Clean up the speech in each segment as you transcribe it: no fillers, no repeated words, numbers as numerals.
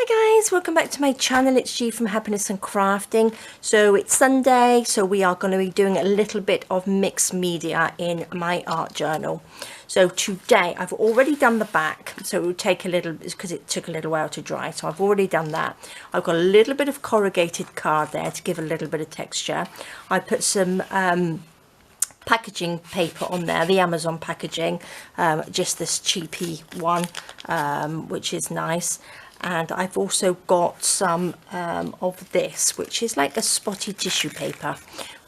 Hi guys, welcome back to my channel. It's G from Happiness and Crafting. So it's Sunday, so we are going to be doing a little bit of mixed media in my art journal. So today I've already done the back, so it will take a little, because it took a little while to dry, so I've already done that. I've got a little bit of corrugated card there to give a little bit of texture. I put some packaging paper on there, the Amazon packaging, just this cheapy one, which is nice. And I've also got some of this, which is like a spotty tissue paper,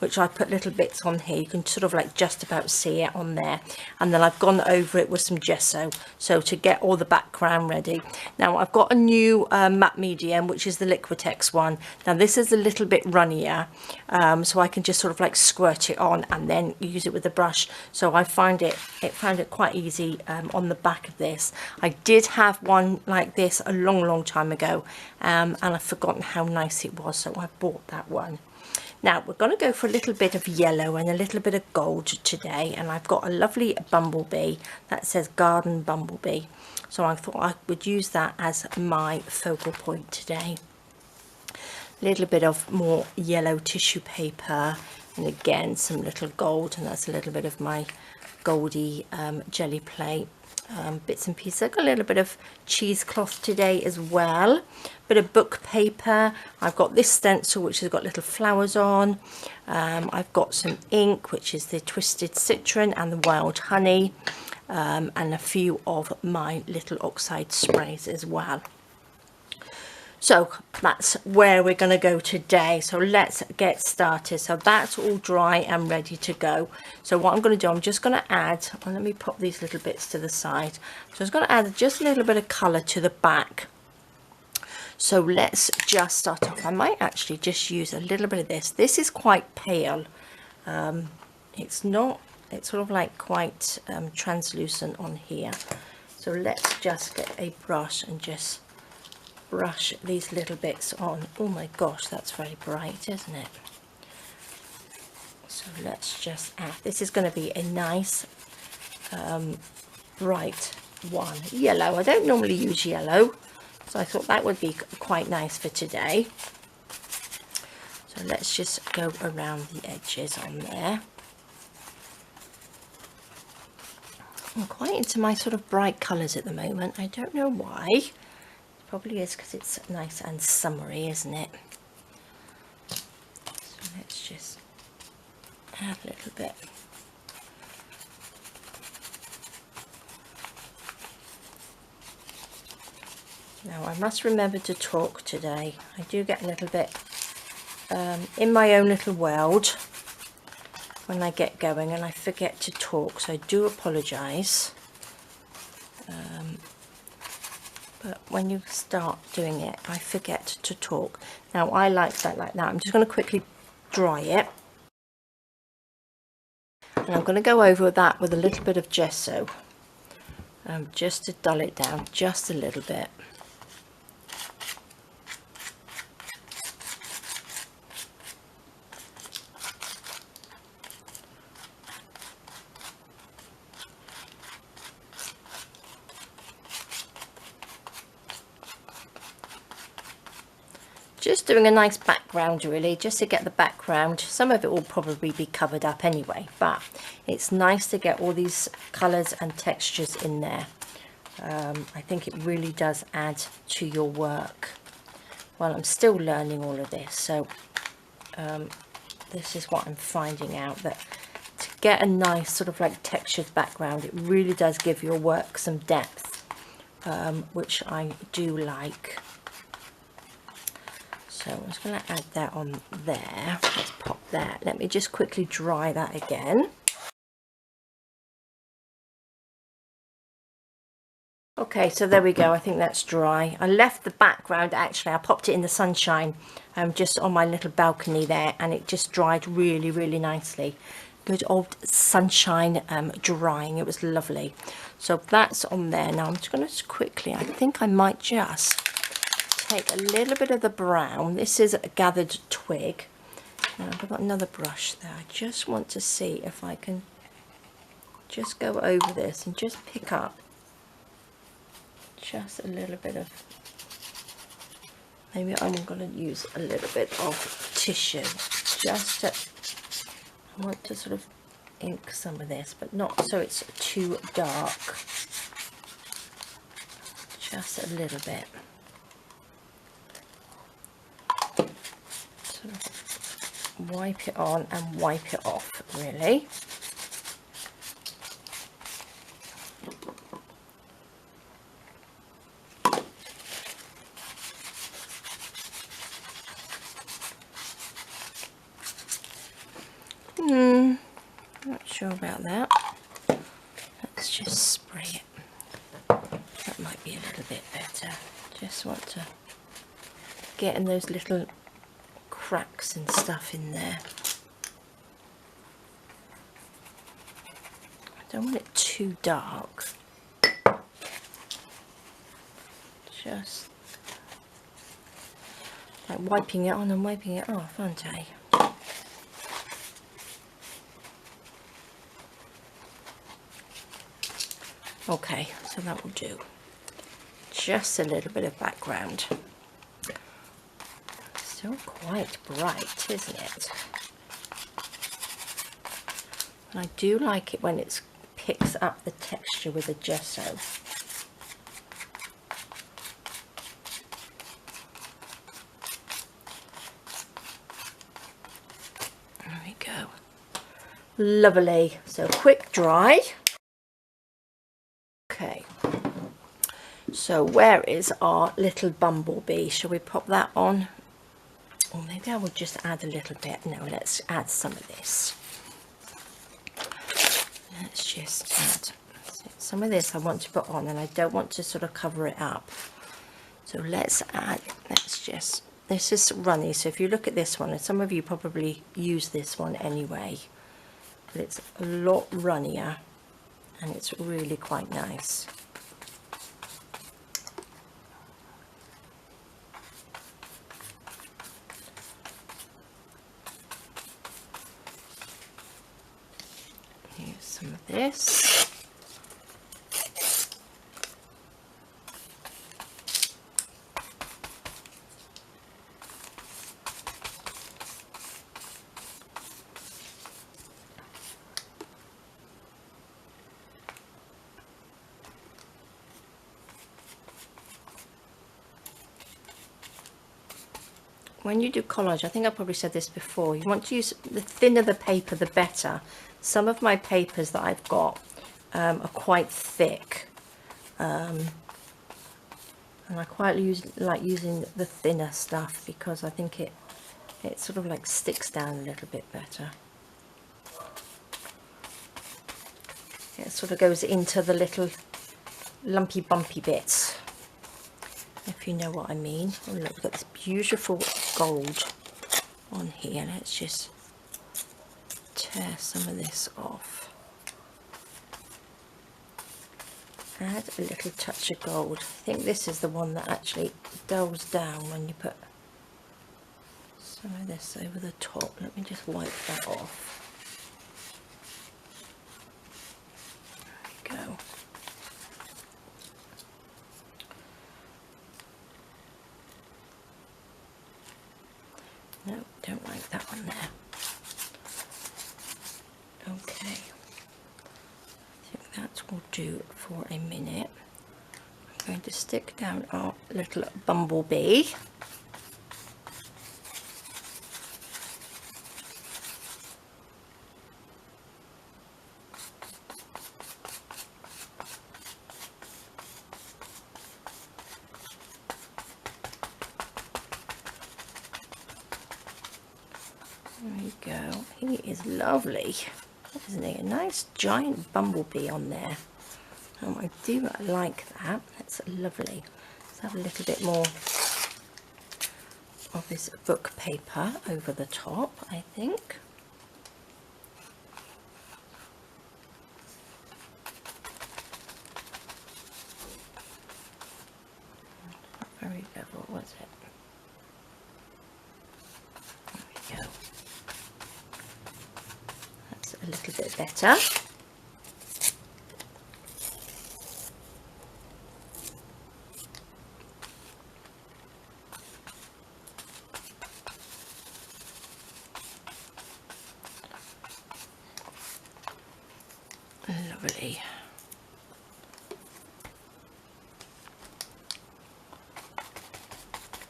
which I put little bits on here. You can sort of like just about see it on there. And then I've gone over it with some gesso, so to get all the background ready. Now I've got a new matte medium, which is the Liquitex one. Now this is a little bit runnier, so I can just sort of like squirt it on and then use it with the brush. So I found it quite easy on the back of this. I did have one like this a long time ago, and I've forgotten how nice it was, so I bought that one. Now we're going to go for a little bit of yellow and a little bit of gold today, and I've got a lovely bumblebee that says Garden Bumblebee, so I thought I would use that as my focal point today. A little bit of more yellow tissue paper, and again some little gold, and that's a little bit of my goldy jelly plate. Bits and pieces. I've got a little bit of cheesecloth today as well, bit of book paper. I've got this stencil which has got little flowers on. I've got some ink, which is the Twisted Citron and the Wild Honey, and a few of my little oxide sprays as well. So that's where we're going to go today. So let's get started. So that's all dry and ready to go. So what I'm going to do, I'm just going to add, well, let me pop these little bits to the side. So I'm just going to add just a little bit of colour to the back. So let's just start off. I might actually just use a little bit of this. This is quite pale. It's not, it's sort of like quite translucent on here. So let's just get a brush and just brush these little bits on. Oh my gosh, that's very bright, isn't it? So let's just add, this is going to be a nice bright one. Yellow, I don't normally use yellow, so I thought that would be quite nice for today. So let's just go around the edges on there. I'm quite into my sort of bright colours at the moment. I don't know why. Probably is because it's nice and summery, isn't it? So let's just add a little bit. Now I must remember to talk today. I do get a little bit in my own little world when I get going, and I forget to talk, so I do apologise. But when you start doing it, I forget to talk. Now I like that like that. I'm just going to quickly dry it. And I'm going to go over that with a little bit of gesso. Just to dull it down just a little bit. Just doing a nice background really, just to get the background. Some of it will probably be covered up anyway, but it's nice to get all these colours and textures in there. I think it really does add to your work. Well, I'm still learning all of this, so this is what I'm finding out, that to get a nice sort of like textured background, it really does give your work some depth, which I do like. So I'm just going to add that on there. Let's pop that. Let me just quickly dry that again. Okay, so there we go. I think that's dry. I left the background, actually, I popped it in the sunshine just on my little balcony there, and it just dried really nicely. Good old sunshine drying. It was lovely. So that's on there. Now I'm just going to quickly, I think I might just take a little bit of the brown. This is a gathered twig. Now I've got another brush there. I just want to see if I can just go over this and just pick up just a little bit of Maybe I'm going to use a little bit of tissue just to, I want to sort of ink some of this, but not so it's too dark. Just a little bit. Sort of wipe it on and wipe it off, really. Not sure about that. Let's just spray it. That might be a little bit better. Just want to get in those little cracks and stuff in there. I don't want it too dark. Just like wiping it on and wiping it off, aren't I? Okay, so that will do. Just a little bit of background. Still quite bright, isn't it? And I do like it when it picks up the texture with the gesso. There we go. Lovely. So quick dry. Okay. So where is our little bumblebee? Shall we pop that on? Or maybe I will just add a little bit. No, let's add some of this. Let's just add some of this I want to put on, and I don't want to sort of cover it up. So let's add, this is runny, so if you look at this one, and some of you probably use this one anyway, but it's a lot runnier and it's really quite nice. Use some of this. When you do collage, I think I probably said this before, you want to use, the thinner the paper the better. Some of my papers that I've got are quite thick, and I quite like using the thinner stuff because I think it sort of like sticks down a little bit better. It sort of goes into the little lumpy bumpy bits, if you know what I mean. Oh look, we've got this beautiful gold on here. Let's just tear some of this off. Add a little touch of gold. I think this is the one that actually dulls down when you put some of this over the top. Let me just wipe that off. There we go. No, don't like that one there. Okay, I think that will do for a minute. I'm going to stick down our little bumblebee. There we go. He is lovely, isn't he? A nice giant bumblebee on there. I do like that. That's lovely. Let's have a little bit more of this book paper over the top, I think. Not very level, was it? There we go. That's a little bit better. lovely.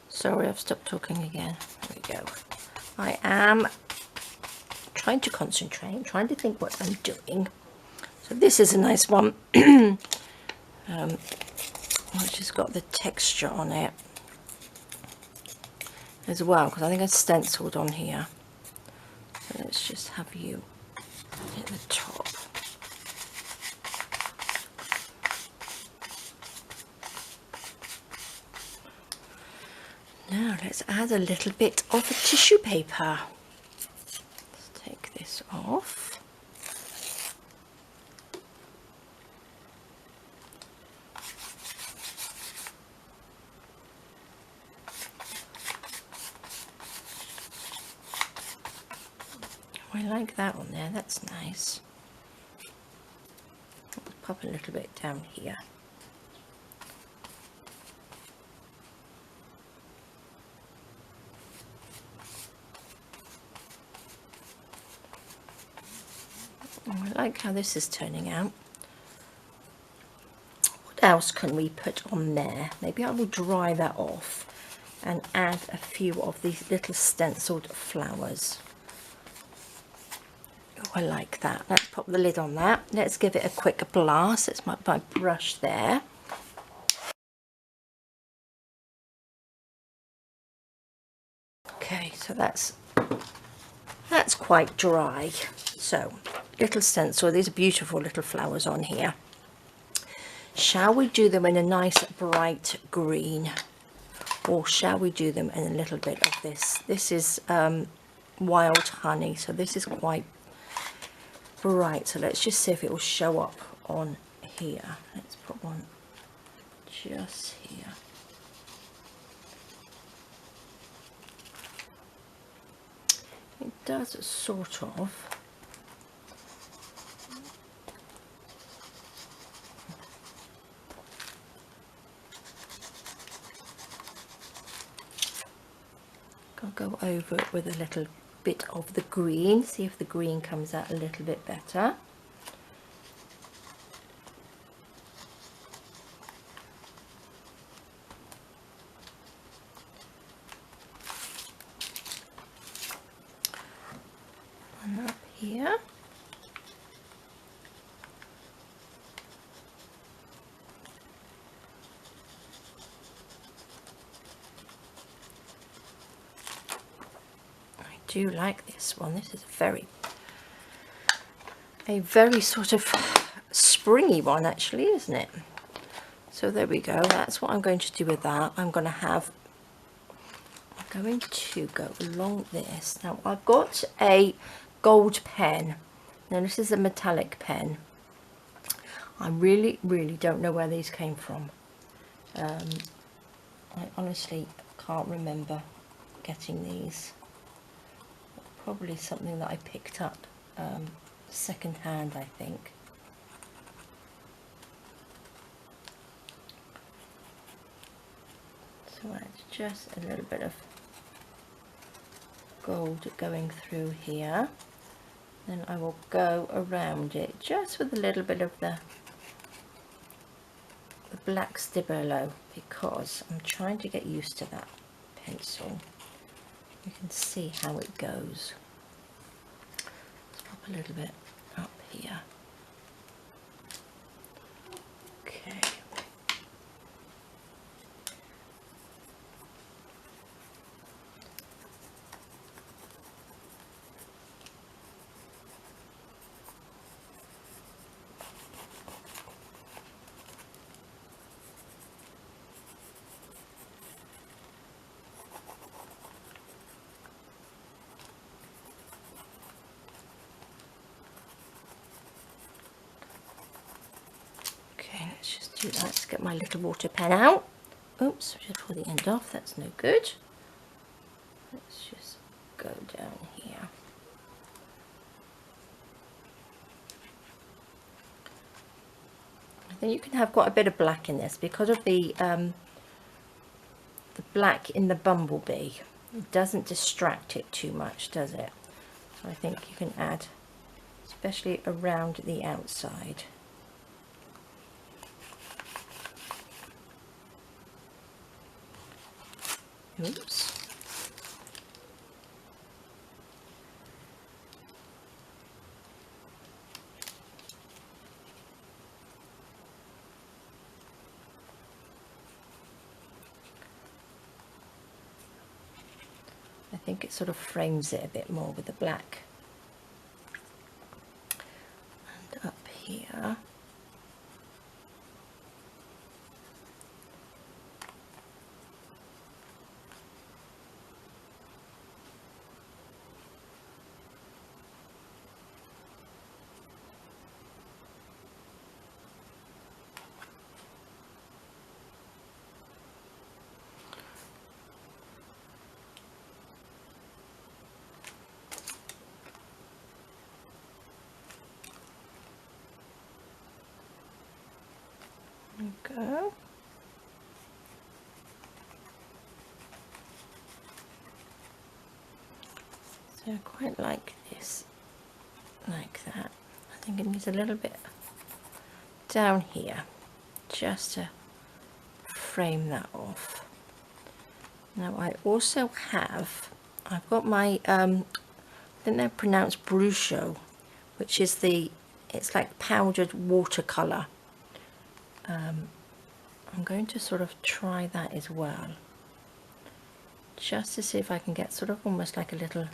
Sorry, I've stopped talking again. There we go. I am trying to concentrate, trying to think what I'm doing. So this is a nice one, which has got the texture on it as well, because I think I stenciled on here. So let's just have you at the top. Now let's add a little bit of a tissue paper. Let's take this off. I like that on there, that's nice. Let's pop a little bit down here. I like how this is turning out. What else can we put on there? Maybe I will dry that off and add a few of these little stenciled flowers. Oh, I like that. Let's pop the lid on that. Let's give it a quick blast. It's my brush there. Okay, so that's quite dry. So little stencil, these are beautiful little flowers on here. Shall we do them in a nice bright green, or shall we do them in a little bit of this? This is wild honey, so this is quite bright. So let's just see if it will show up on here. Let's put one just here. It does sort of. I'll go over it with a little bit of the green, see if the green comes out a little bit better. And up here. I do like this one. This is a very sort of springy one actually, isn't it? So there we go. That's what I'm going to do with that. I'm going to go along this. Now I've got a gold pen. Now this is a metallic pen. I really don't know where these came from. I honestly can't remember getting these. Probably something that I picked up second hand, I think. So that's just a little bit of gold going through here. Then I will go around it just with a little bit of the black Stabilo, because I'm trying to get used to that pencil. You can see how it goes. Let's pop a little bit up here. Okay. Let's just do that. Let's get my little water pen out. Oops, just pull the end off. That's no good. Let's just go down here. I think you can have quite a bit of black in this because of the black in the Bumblebee. It doesn't distract it too much, does it? So I think you can add, especially around the outside. Oops. I think it sort of frames it a bit more with the black. And up here, go. So I quite like this, like that. I think it needs a little bit down here, just to frame that off. Now I also have, I've got my, I think they're pronounced Brucho, which is it's like powdered watercolour. I'm going to sort of try that as well, just to see if I can get sort of almost like a little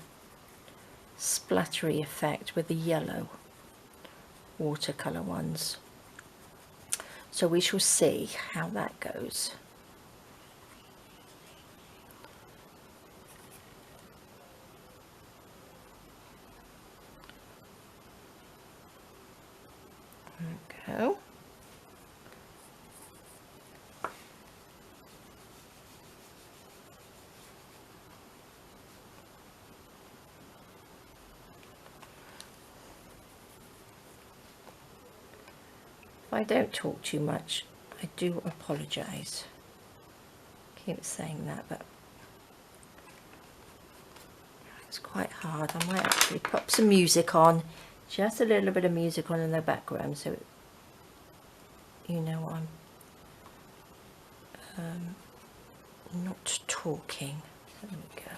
splattery effect with the yellow watercolour ones. So we shall see how that goes. There we go. If I don't talk too much, I do apologise. Keep saying that, but it's quite hard. I might actually pop some music on, just a little bit of music on in the background, so you know I'm not talking. There we go.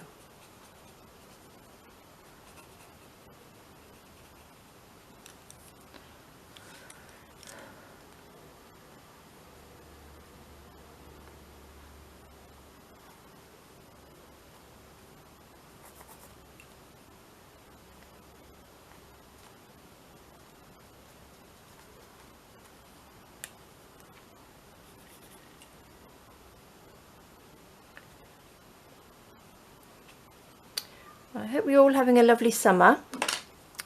I hope you're all having a lovely summer.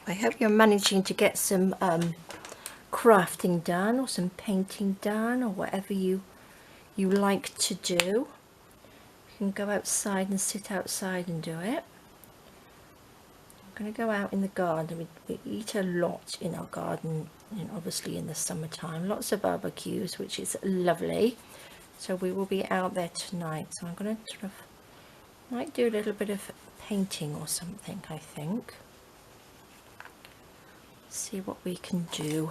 I hope you're managing to get some crafting done, or some painting done, or whatever you like to do. You can go outside and sit outside and do it. I'm going to go out in the garden. We eat a lot in our garden, you know, obviously in the summertime. Lots of barbecues, which is lovely. So we will be out there tonight. So I'm going to sort of might do a little bit of painting or something, I think. See what we can do,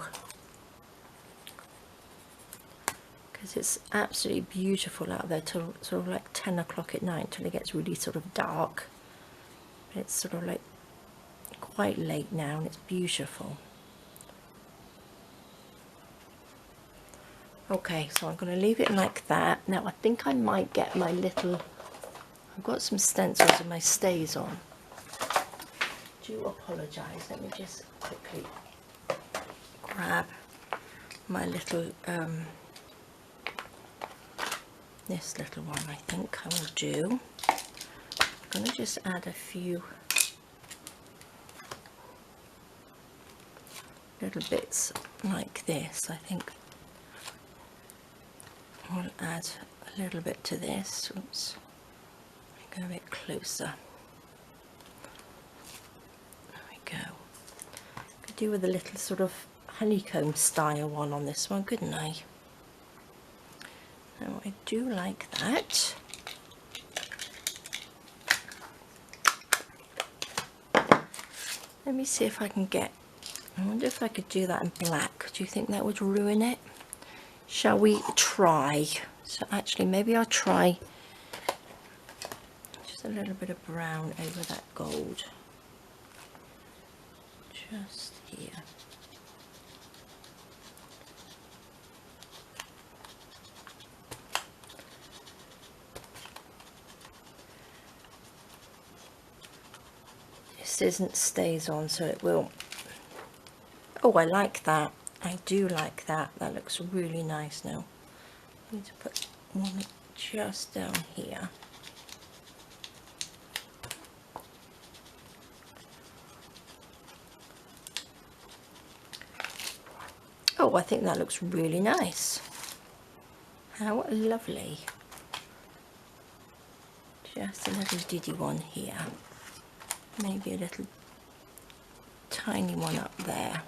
because it's absolutely beautiful out there till sort of like 10 o'clock at night, till it gets really sort of dark. But it's sort of like quite late now, and it's beautiful. Okay, so I'm going to leave it like that. Now I think I might get my little, I've got some stencils and my stays on. Do apologise, let me just quickly grab my little, this little one I think I will do. I'm going to just add a few little bits like this. I think I'll add a little bit to this. Oops. Go a bit closer. There we go. Could do with a little sort of honeycomb style one on this one, couldn't I? Now I do like that. Let me see if I can get, I wonder if I could do that in black. Do you think that would ruin it? Shall we try? So actually maybe I'll try a little bit of brown over that gold. Just here. This isn't stays on, so it will. Oh, I like that. I do like that. That looks really nice now. I need to put one just down here. Oh, I think that looks really nice. How lovely. Just a little diddy one here. Maybe a little tiny one up there.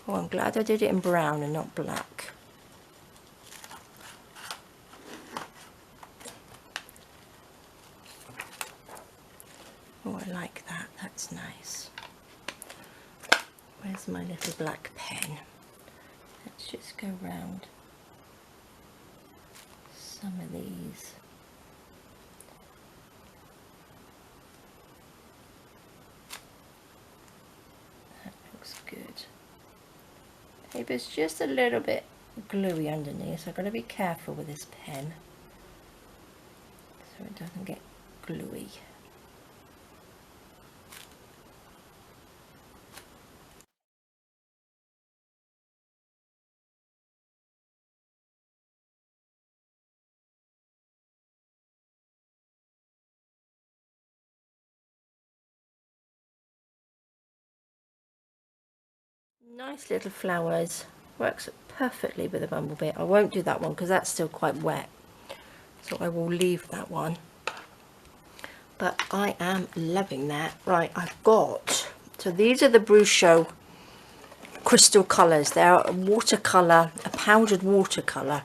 Oh, I'm glad I did it in brown and not black. Oh, I like that. That's nice. Where's my little black pen? Let's just go round some of these. That looks good. Maybe it's just a little bit gluey underneath, so I've got to be careful with this pen so it doesn't get gluey. Nice little flowers, works perfectly with a bumblebee. I won't do that one because that's still quite wet, so I will leave that one. But I am loving that. Right, I've got, so these are the Bruchot crystal colours. They're a watercolour, a powdered watercolour.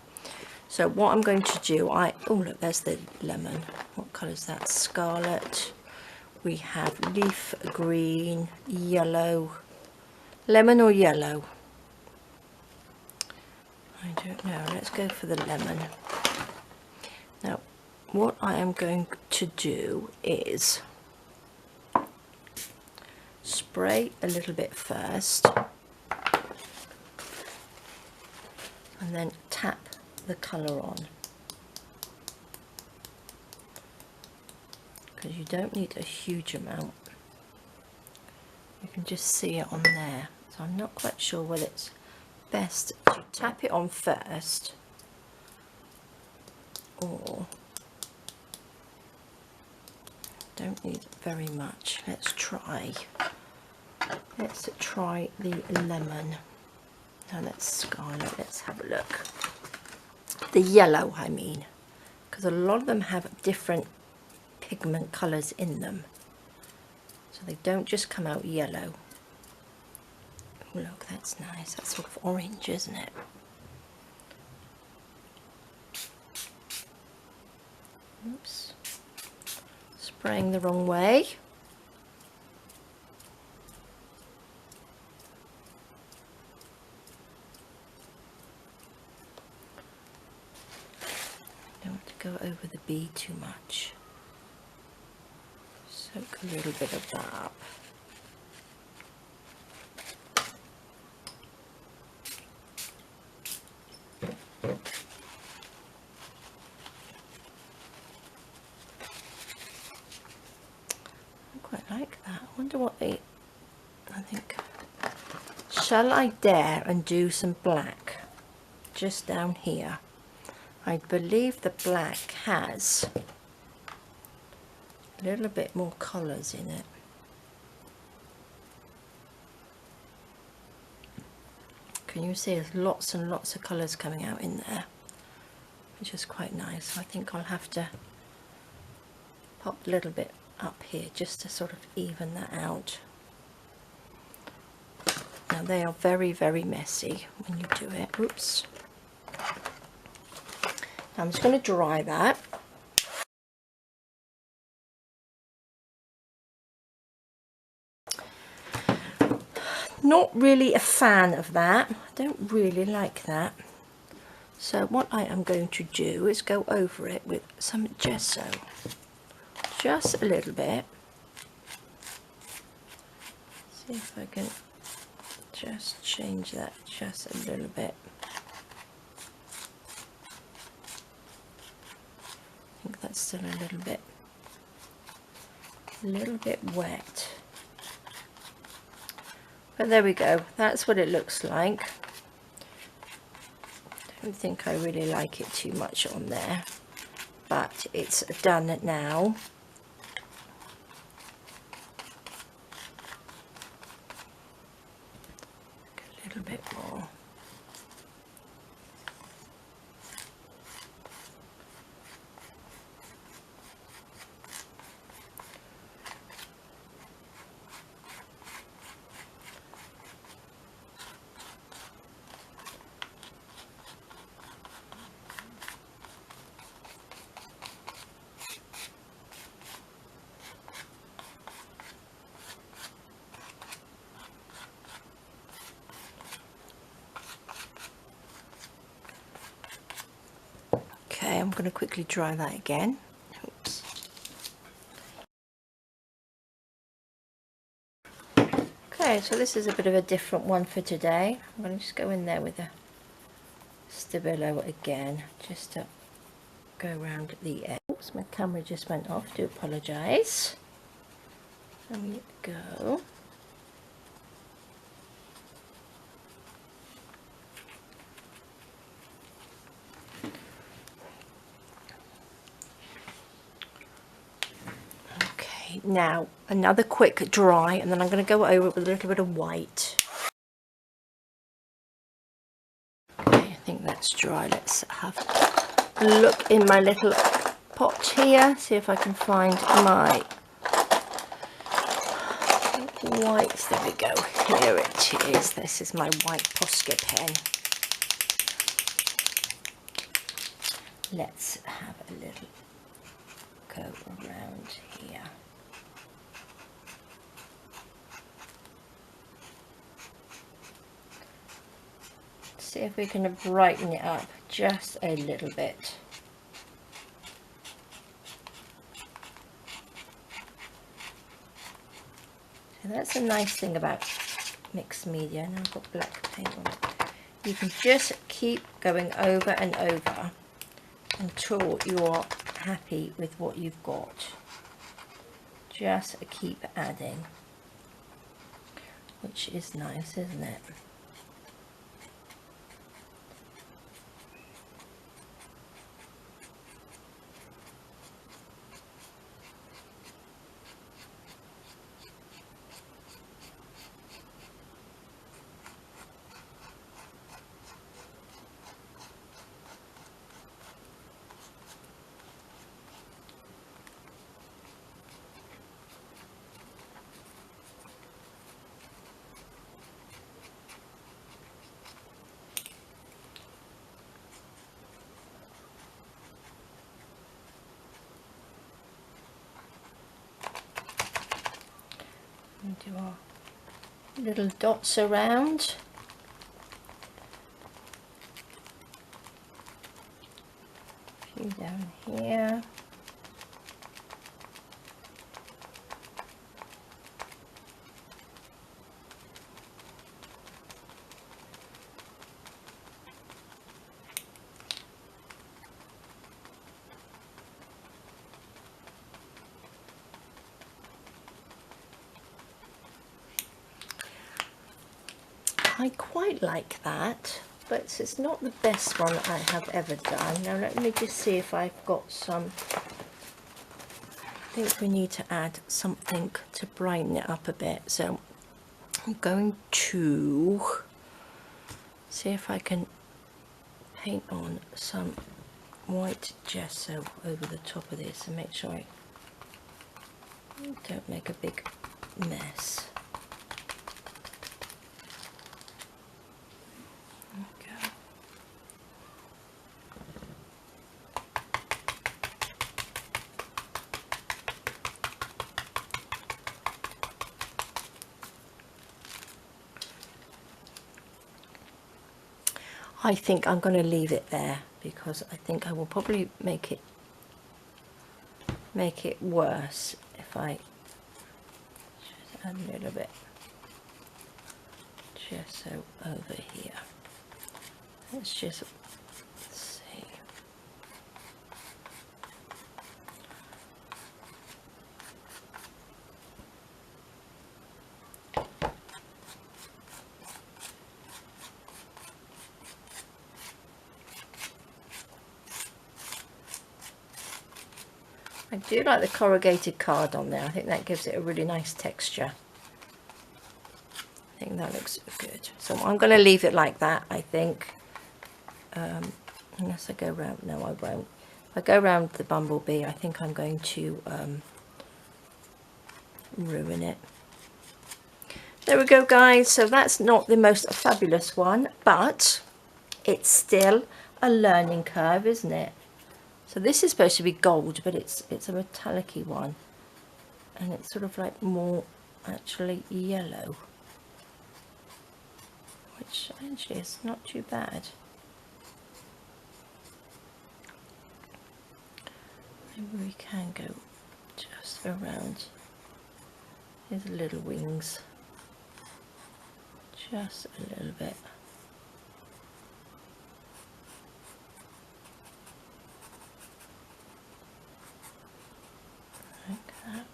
So what I'm going to do, oh look, there's the lemon. What colour is that? Scarlet. We have leaf green, yellow. Lemon or yellow? I don't know. Let's go for the lemon. Now, what I am going to do is spray a little bit first and then tap the colour on, because you don't need a huge amount. You can just see it on there. So I'm not quite sure whether it's best to tap it on first or don't need very much. Let's try the lemon. Now that's scarlet. Let's have a look. The yellow, I mean, because a lot of them have different pigment colours in them, so they don't just come out yellow. Oh, look, that's nice. That's sort of orange, isn't it? Oops. Spraying the wrong way. Don't want to go over the bee too much. Soak a little bit of that up. I think, shall I dare and do some black just down here? I believe the black has a little bit more colours in it. Can you see there's lots and lots of colours coming out in there, which is quite nice. I think I'll have to pop a little bit up here just to sort of even that out. Now they are very, very messy when you do it. Oops. Now I'm just going to dry that. Not really a fan of that. I don't really like that. So what I am going to do is go over it with some gesso. just a little bit. See if I can just change that just a little bit. I think that's still a little bit wet. But there we go, that's what it looks like. I don't think I really like it too much on there, but it's done now. A little bit more. Okay, I'm going to quickly dry that again. Oops. Okay, so this is a bit of a different one for today. I'm going to just go in there with a Stabilo again, just to go around the edge. Oops, my camera just went off, do apologise. There we go. Now another quick dry, and then I'm going to go over it with a little bit of white. Okay, I think that's dry. Let's have a look in my little pot here, see if I can find my whites. There we go, here it is. This is my white Posca pen. Let's have a little go around here. See if we can brighten it up just a little bit. So that's a nice thing about mixed media. Now I've got black paint on it. You can just keep going over and over until you're happy with what you've got. Just keep adding, which is nice, isn't it? And do our little dots around. A few down here. I quite like that, but it's not the best one I have ever done. Now let me just see if I've got some. I think we need to add something to brighten it up a bit. So I'm going to see if I can paint on some white gesso over the top of this and make sure I don't make a big mess. I think I'm going to leave it there because I think I will probably make make it worse if I just add a little bit just so over here. Let's just see. I do like the corrugated card on there. I think that gives it a really nice texture. I think that looks good. So I'm going to leave it like that, I think. Unless I go round. No, I won't. If I go round the Bumblebee, I think I'm going to ruin it. There we go, guys. So that's not the most fabulous one, but it's still a learning curve, isn't it? So this is supposed to be gold, but it's a metallic-y one, and it's sort of like more actually yellow, which actually is not too bad. Maybe we can go just around his little wings, just a little bit. Like that.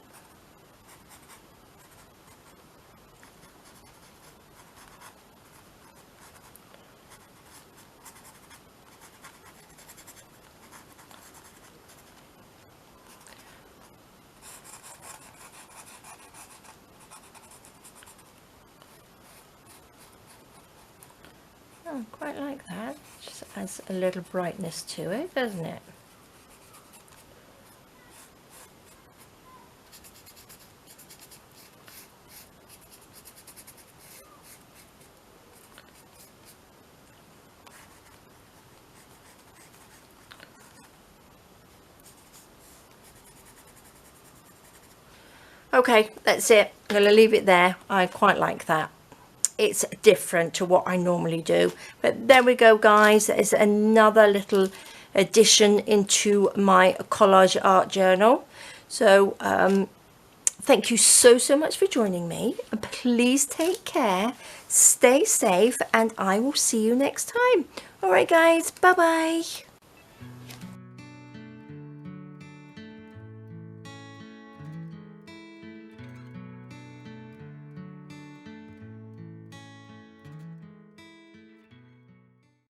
Oh, quite like that. Just adds a little brightness to it, doesn't it? Okay, that's it. I'm going to leave it there. I quite like that. It's different to what I normally do. But there we go, guys. There's another little addition into my collage art journal. So thank you so much for joining me. And please take care, stay safe, and I will see you next time. All right, guys. Bye-bye.